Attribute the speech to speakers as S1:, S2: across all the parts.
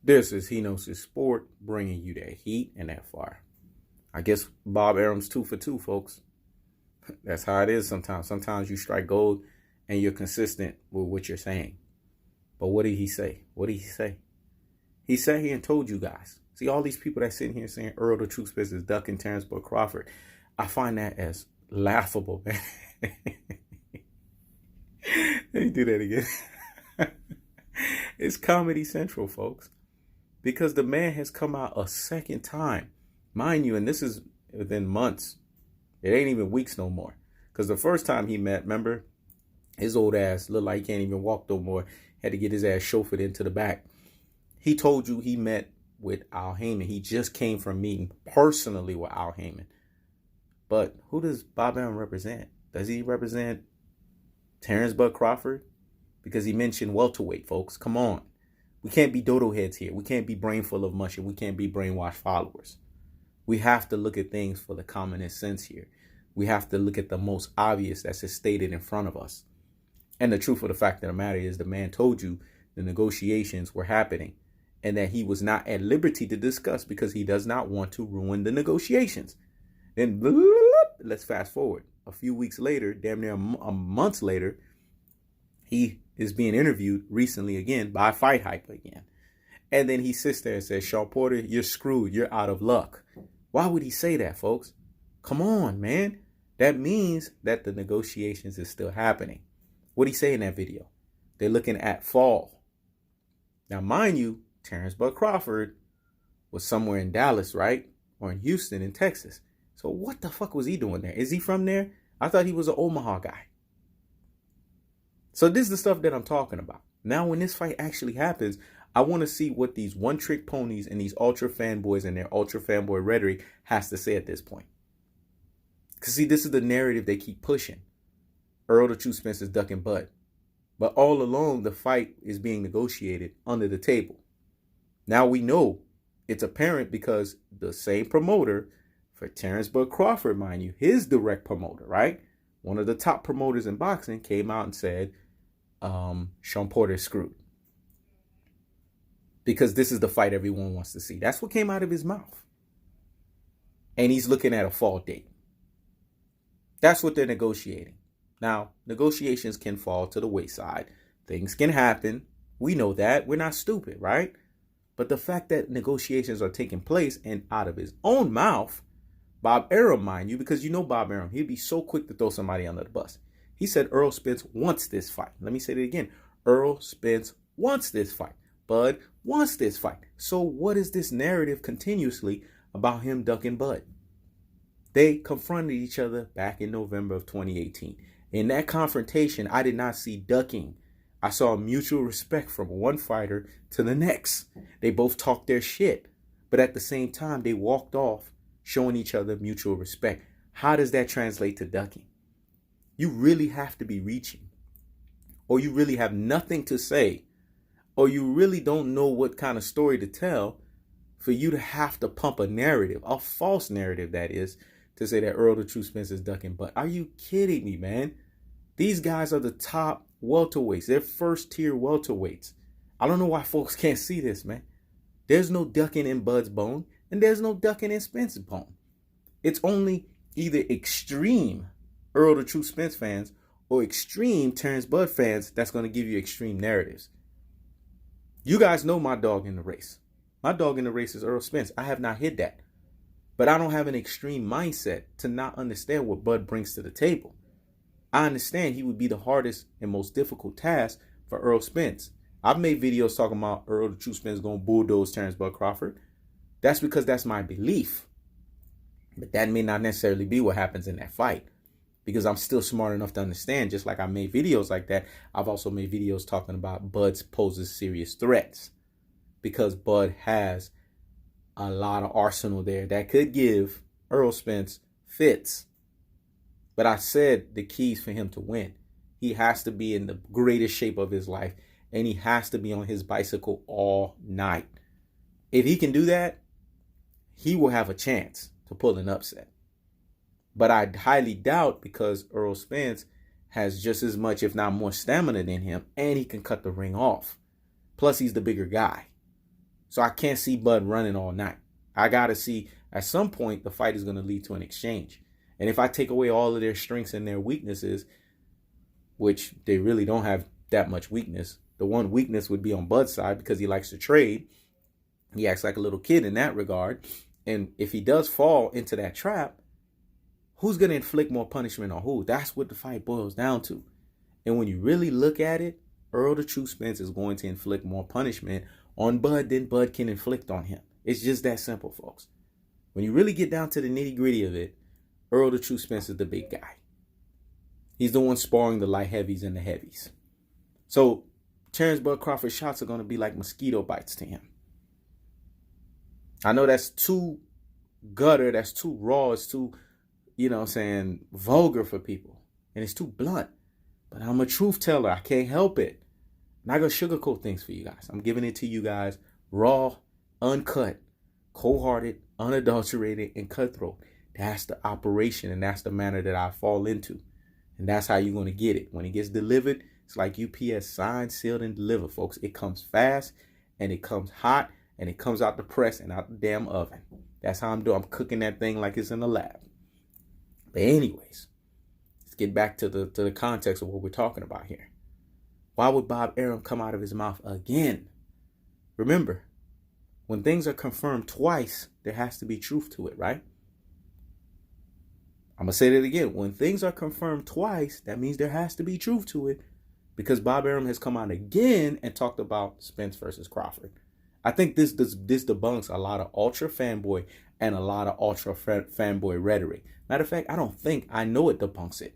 S1: This is He Knows His Sport, bringing you that heat and that fire. I guess Bob Arum's 2 for 2, folks. That's how it is sometimes. Sometimes you strike gold and you're consistent with what you're saying. But what did he say? What did he say? He sat here and told you guys. See, all these people that sitting here saying Errol the Truth Spence is ducking Terrence Crawford. I find that as laughable, man. Let me do that again. It's Comedy Central, folks. Because the man has come out a second time. Mind you, and this is within months. It ain't even weeks no more. Because the first time he met, remember, his old ass looked like he can't even walk no more. Had to get his ass chauffeured into the back. He told you he met with Al Heyman. He just came from meeting personally with Al Heyman. But who does Bob Arum represent? Does he represent Terrence Crawford? Because he mentioned welterweight, folks. Come on. We can't be dodo heads here. We can't be brain full of mush, and we can't be brainwashed followers. We have to look at things for the commonest sense here. We have to look at the most obvious that's stated in front of us. And the truth of the fact of the matter is the man told you the negotiations were happening and that he was not at liberty to discuss because he does not want to ruin the negotiations. Then let's fast forward. A few weeks later, damn near a month later, he is being interviewed recently again by Fight Hype again. And then he sits there and says, Sean Porter, you're screwed. You're out of luck. Why would he say that, folks? Come on, man. That means that the negotiations is still happening. What did he say in that video? They're looking at fall. Now, mind you, Terrence Crawford was somewhere in Dallas, right? Or in Houston, in Texas. So what the fuck was he doing there? Is he from there? I thought he was an Omaha guy. So this is the stuff that I'm talking about. Now, when this fight actually happens, I want to see what these one-trick ponies and these ultra fanboys and their ultra fanboy rhetoric has to say at this point. Because, see, this is the narrative they keep pushing. Errol the Truth Spence is ducking Bud. But all along, the fight is being negotiated under the table. Now we know it's apparent because the same promoter for Terrence Crawford, mind you, his direct promoter, right? One of the top promoters in boxing came out and said, Sean Porter is screwed. Because this is the fight everyone wants to see. That's what came out of his mouth. And he's looking at a fall date. That's what they're negotiating. Now, negotiations can fall to the wayside. Things can happen. We know that. We're not stupid, right? But the fact that negotiations are taking place and out of his own mouth, Bob Arum, mind you, because you know Bob Arum, he'd be so quick to throw somebody under the bus. He said Errol Spence wants this fight. Let me say it again. Errol Spence wants this fight. Bud wants this fight. So what is this narrative continuously about him ducking Bud? They confronted each other back in November of 2018. In that confrontation, I did not see ducking. I saw mutual respect from one fighter to the next. They both talked their shit. But at the same time, they walked off showing each other mutual respect. How does that translate to ducking? You really have to be reaching. Or you really have nothing to say. Or you really don't know what kind of story to tell for you to have to pump a narrative, a false narrative that is, to say that Errol the Truth Spence is ducking. But are you kidding me, man? These guys are the top welterweights. They're first tier welterweights. I don't know why folks can't see this, man. There's no ducking in Bud's bone, and there's no ducking in Spence's bone. It's only either extreme Errol the Truth Spence fans or extreme Terrence Bud fans that's going to give you extreme narratives. You guys know my dog in the race. My dog in the race is Errol Spence. I have not hid that. But I don't have an extreme mindset to not understand what Bud brings to the table. I understand he would be the hardest and most difficult task for Errol Spence. I've made videos talking about Errol the Truth Spence going to bulldoze Terrence Crawford. That's because that's my belief. But that may not necessarily be what happens in that fight. Because I'm still smart enough to understand, just like I made videos like that, I've also made videos talking about Bud poses serious threats. Because Bud has a lot of arsenal there that could give Errol Spence fits. But I said the keys for him to win. He has to be in the greatest shape of his life. And he has to be on his bicycle all night. If he can do that, he will have a chance to pull an upset. But I highly doubt, because Errol Spence has just as much, if not more, stamina than him. And he can cut the ring off. Plus, he's the bigger guy. So I can't see Bud running all night. I got to see at some point the fight is going to lead to an exchange. And if I take away all of their strengths and their weaknesses, which they really don't have that much weakness, the one weakness would be on Bud's side because he likes to trade. He acts like a little kid in that regard. And if he does fall into that trap, who's going to inflict more punishment on who? That's what the fight boils down to. And when you really look at it, Errol the True Spence is going to inflict more punishment on Bud than Bud can inflict on him. It's just that simple, folks. When you really get down to the nitty gritty of it, Errol the True Spence is the big guy. He's the one sparring the light heavies and the heavies. So Terrence Bud Crawford's shots are going to be like mosquito bites to him. I know that's too gutter, that's too raw, it's too, vulgar for people. And it's too blunt. But I'm a truth teller. I can't help it. I'm not going to sugarcoat things for you guys. I'm giving it to you guys raw, uncut, cold-hearted, unadulterated, and cutthroat. That's the operation, and that's the manner that I fall into. And that's how you're going to get it. When it gets delivered, it's like UPS, signed, sealed, and delivered, folks. It comes fast, and it comes hot, and it comes out the press and out the damn oven. That's how I'm doing. I'm cooking that thing like it's in the lab. But anyways, let's get back to the context of what we're talking about here. Why would Bob Arum come out of his mouth again? Remember, when things are confirmed twice, there has to be truth to it, right? I'm going to say that again. When things are confirmed twice, that means there has to be truth to it, because Bob Arum has come out again and talked about Spence versus Crawford. I think this debunks a lot of ultra fanboy and a lot of ultra fanboy rhetoric. Matter of fact, I know it debunks it.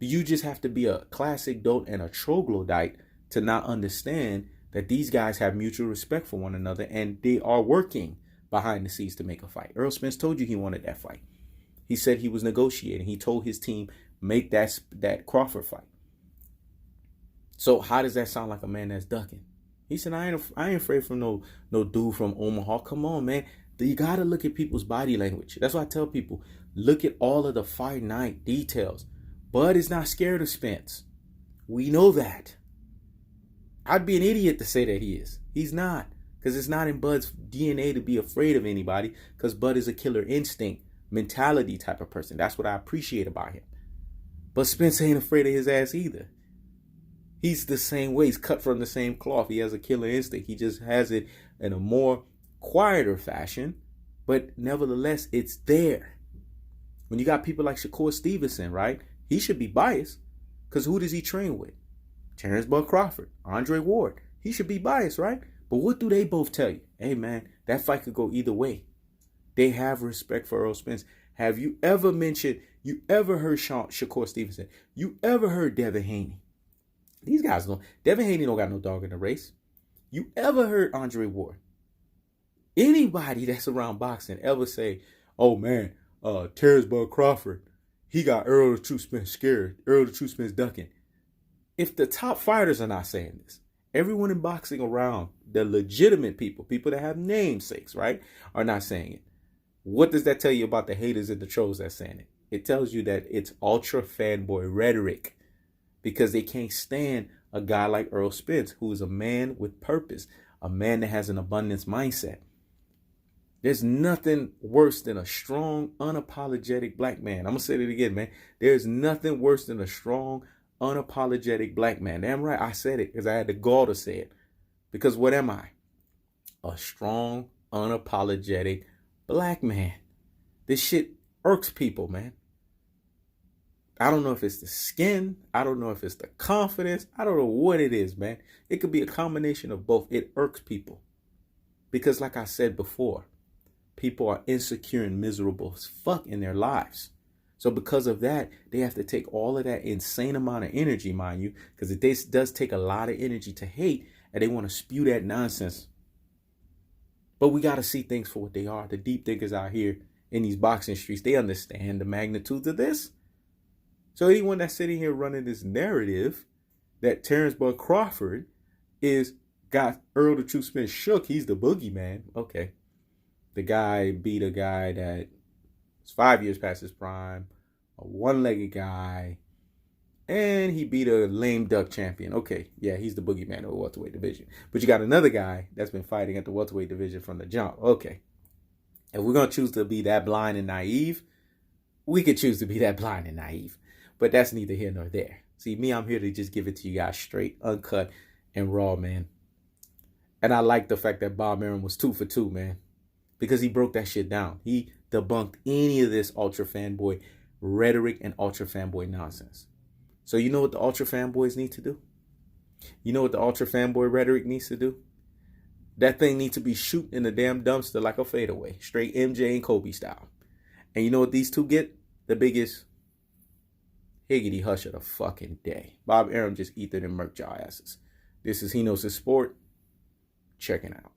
S1: You just have to be a classic dope and a troglodyte to not understand that these guys have mutual respect for one another and they are working behind the scenes to make a fight. Errol Spence told you he wanted that fight. He said he was negotiating. He told his team, make that Crawford fight. So how does that sound like a man that's ducking? He said, I ain't afraid from no dude from Omaha. Come on, man. You got to look at people's body language. That's why I tell people, look at all of the fight night details. Bud is not scared of Spence. We know that. I'd be an idiot to say that he is. He's not. Because it's not in Bud's DNA to be afraid of anybody. Because Bud is a killer instinct mentality type of person. That's what I appreciate about him. But Spence ain't afraid of his ass either. He's the same way. He's cut from the same cloth. He has a killer instinct. He just has it in a more quieter fashion. But nevertheless, it's there. When you got people like Shakur Stevenson, right? He should be biased. Because who does he train with? Terrence Bud Crawford, Andre Ward. He should be biased, right? But what do they both tell you? Hey, man, that fight could go either way. They have respect for Errol Spence. Have you ever heard Shakur Stevenson? You ever heard Devin Haney? These guys don't. Devin Haney don't got no dog in the race. You ever heard Andre Ward? Anybody that's around boxing ever say, oh, man, Terrence Bud Crawford, he got Errol the True Spence scared. Errol the True Spence ducking. If the top fighters are not saying this, everyone in boxing around, the legitimate people that have namesakes, right, are not saying it. What does that tell you about the haters and the trolls that's saying it? It tells you that it's ultra fanboy rhetoric because they can't stand a guy like Errol Spence, who is a man with purpose, a man that has an abundance mindset. There's nothing worse than a strong, unapologetic black man. I'm going to say it again, man. There's nothing worse than a strong, unapologetic black man. Damn right, I said it because I had the gall to say it. Because what am I? A strong, unapologetic black man. This shit irks people, man. I don't know if it's the skin. I don't know if it's the confidence. I don't know what it is, man. It could be a combination of both. It irks people. Because like I said before, people are insecure and miserable as fuck in their lives. So because of that, they have to take all of that insane amount of energy, mind you, because it does take a lot of energy to hate, and they want to spew that nonsense. But we got to see things for what they are. The deep thinkers out here in these boxing streets, they understand the magnitude of this. So anyone that's sitting here running this narrative that Terrence Bud Crawford got Errol the True Spence shook, he's the boogeyman. Okay. The guy beat a guy that is 5 years past his prime, a one-legged guy, And he beat a lame duck champion. Okay, yeah, he's the boogeyman of the welterweight division. But you got another guy that's been fighting at the welterweight division from the jump. Okay, if we're going to choose to be that blind and naive, we could choose to be that blind and naive. But that's neither here nor there. See, me, I'm here to just give it to you guys straight, uncut, and raw, man. And I like the fact that Bob Arum was 2 for 2, man. Because he broke that shit down. He debunked any of this ultra fanboy rhetoric and ultra fanboy nonsense. So you know what the ultra fanboys need to do? You know what the ultra fanboy rhetoric needs to do? That thing needs to be shooting in the damn dumpster like a fadeaway. Straight MJ and Kobe style. And you know what these two get? The biggest higgity hush of the fucking day. Bob Arum just eat it and murk y'all asses. This is He Knows His Sport. Checking out.